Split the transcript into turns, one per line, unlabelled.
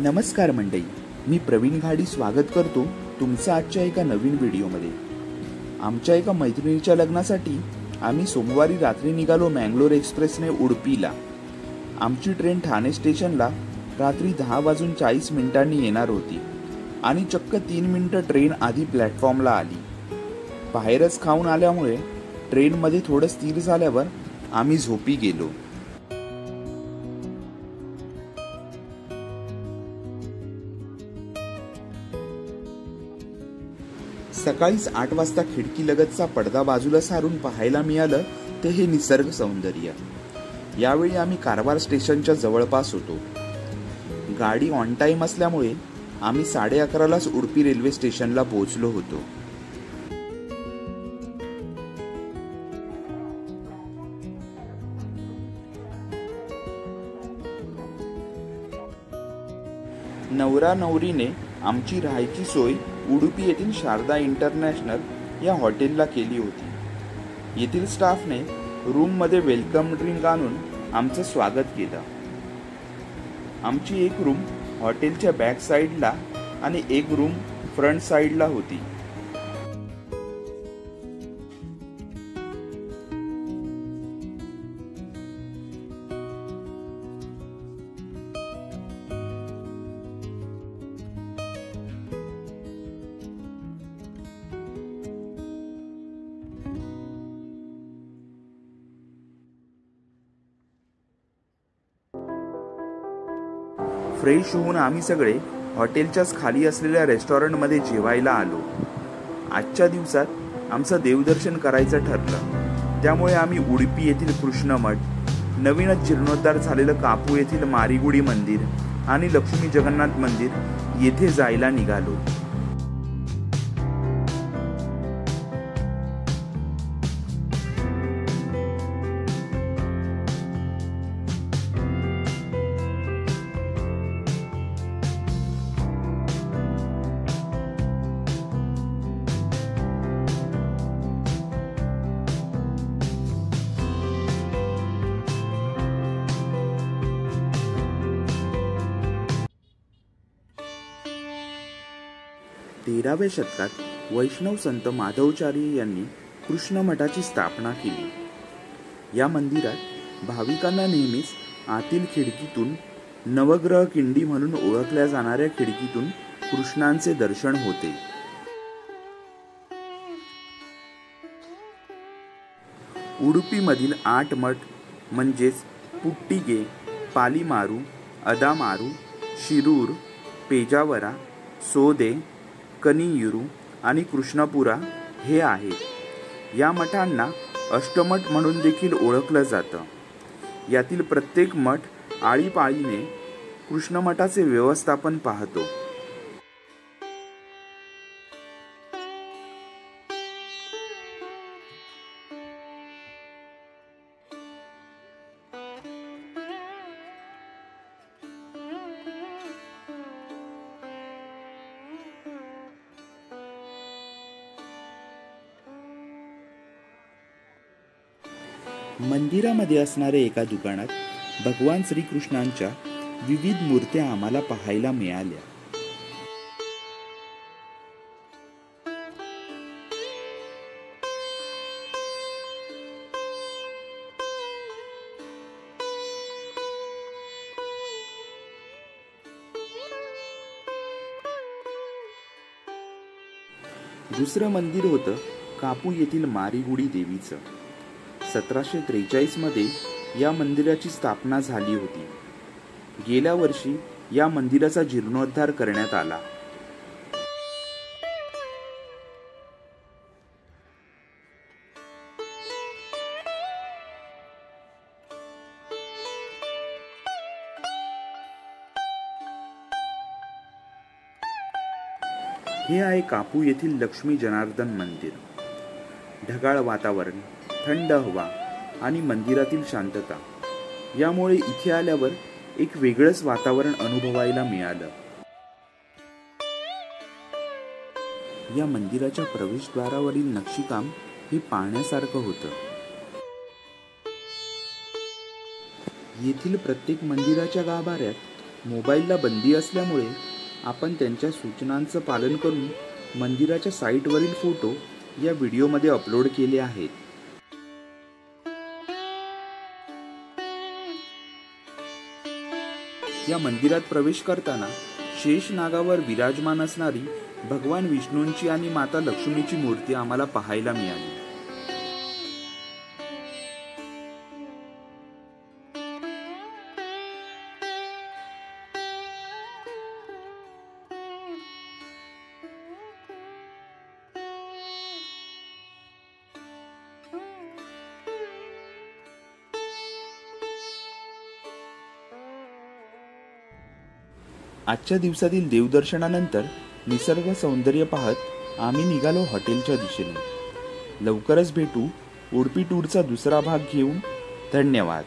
नमस्कार मंडळी, मी प्रवीण घाडी स्वागत करतो तुमचं आजच्या एका नवीन व्हिडिओमध्ये। आमच्या एका मैत्रिणीच्या लग्नासाठी आम्ही सोमवारी रात्री निघालो मँगलोर एक्सप्रेसने उडुपीला। आमची ट्रेन ठाणे स्टेशनला रात्री 10:40 येणार होती आणि चक्क 3 मिनिटं ट्रेन आधी प्लॅटफॉर्मला आली। बाहेरच खाऊन आल्यामुळे ट्रेनमध्ये थोडं स्थिर झाल्यावर आम्ही झोपी गेलो। सकाळीच 8 वाजता खिडकीलगतचा पडदा बाजूला सारून पाहायला मिळालं ते हे निसर्ग सौंदर्य। यावेळी आम्ही कारवार स्टेशनच्या जवळपास होतो। गाडी ऑन टाइम असल्यामुळे आम्ही 11:30लाच उडुपी रेल्वे स्टेशनला पोहोचलो होतो। नवरा नवरीने आमची राहायची सोय उडुपी येथील शारदा इंटरनॅशनल या हॉटेलला केली होती। येथील स्टाफने रूममध्ये वेलकम ड्रिंक आणून आमचं स्वागत केलं। आमची एक रूम हॉटेलच्या बॅक साईडला आणि एक रूम फ्रंट साईडला होती। फ्रेश होऊन आम्ही सगळे हॉटेलच्याच खाली असलेल्या रेस्टॉरंटमध्ये जेवायला आलो। आजच्या दिवसात आमचं देवदर्शन करायचं ठरलं, त्यामुळे आम्ही उडुपी येथील कृष्ण मठ, नवीनच जीर्णोद्धार झालेलं कापू येथील मारीगुडी मंदिर आणि लक्ष्मी जगन्नाथ मंदिर येथे जायला निघालो। तेराव्या शतकात वैष्णव संत माधवचार्य यांनी कृष्ण मठाची स्थापना केली। या मंदिरात भाविकांना नेहमीच आतील खिडकीतून, नवग्रह किंडी म्हणून ओळखल्या जाणाऱ्या खिडकीतून कृष्णांचे दर्शन होते। उडुपीमधील 8 मठ म्हणजेच पुट्टिगे, पालीमारू, अदामारू, शिरूर, पेजावरा, सोदे, कनियूरू आणि कृष्णपुरा हे आहेत। या मठांना अष्टमठ म्हणून देखील ओळखलं जातं। यातील प्रत्येक मठ आळीपाळीने कृष्ण मठाचे व्यवस्थापन पाहतो। मंदिरामध्ये असणाऱ्या एका दुकानात भगवान श्रीकृष्णांच्या विविध मूर्त्या आम्हाला पाहायला मिळाल्या। दुसरं मंदिर होतं कापू येथील मारीगुडी देवीचं। 1743 मध्ये या मंदिराची स्थापना झाली होती। गेल्या वर्षी या मंदिराचा जीर्णोद्धार करण्यात आला। हे आहे कापू येथील लक्ष्मी जनार्दन मंदिर। ढगाळ वातावरण, थंड हवा आणि मंदिरातील शांतता यामुळे इथे आल्यावर एक वेगळंच वातावरण अनुभवायला मिळालं। या मंदिराच्या प्रवेशद्वारावरील नक्षीकाम हे पाहण्यासारखं होतं। येथील प्रत्येक मंदिराच्या गाभाऱ्यात मोबाईलला बंदी असल्यामुळे आपण त्यांच्या सूचनांचं पालन करून मंदिराच्या साईटवरील फोटो या व्हिडिओमध्ये अपलोड केले आहेत. या मंदिरात प्रवेश करताना शेष नागावर विराजमान असणारी भगवान विष्णूंची आणि माता लक्ष्मीची मूर्ती आम्हाला पाहायला मिळाली. आजच्या दिवसातील देवदर्शनानंतर निसर्ग सौंदर्य पाहत आम्ही निघालो हॉटेलच्या दिशेने. लवकरच भेटू उडुपी टूरचा दुसरा भाग घेऊन. धन्यवाद.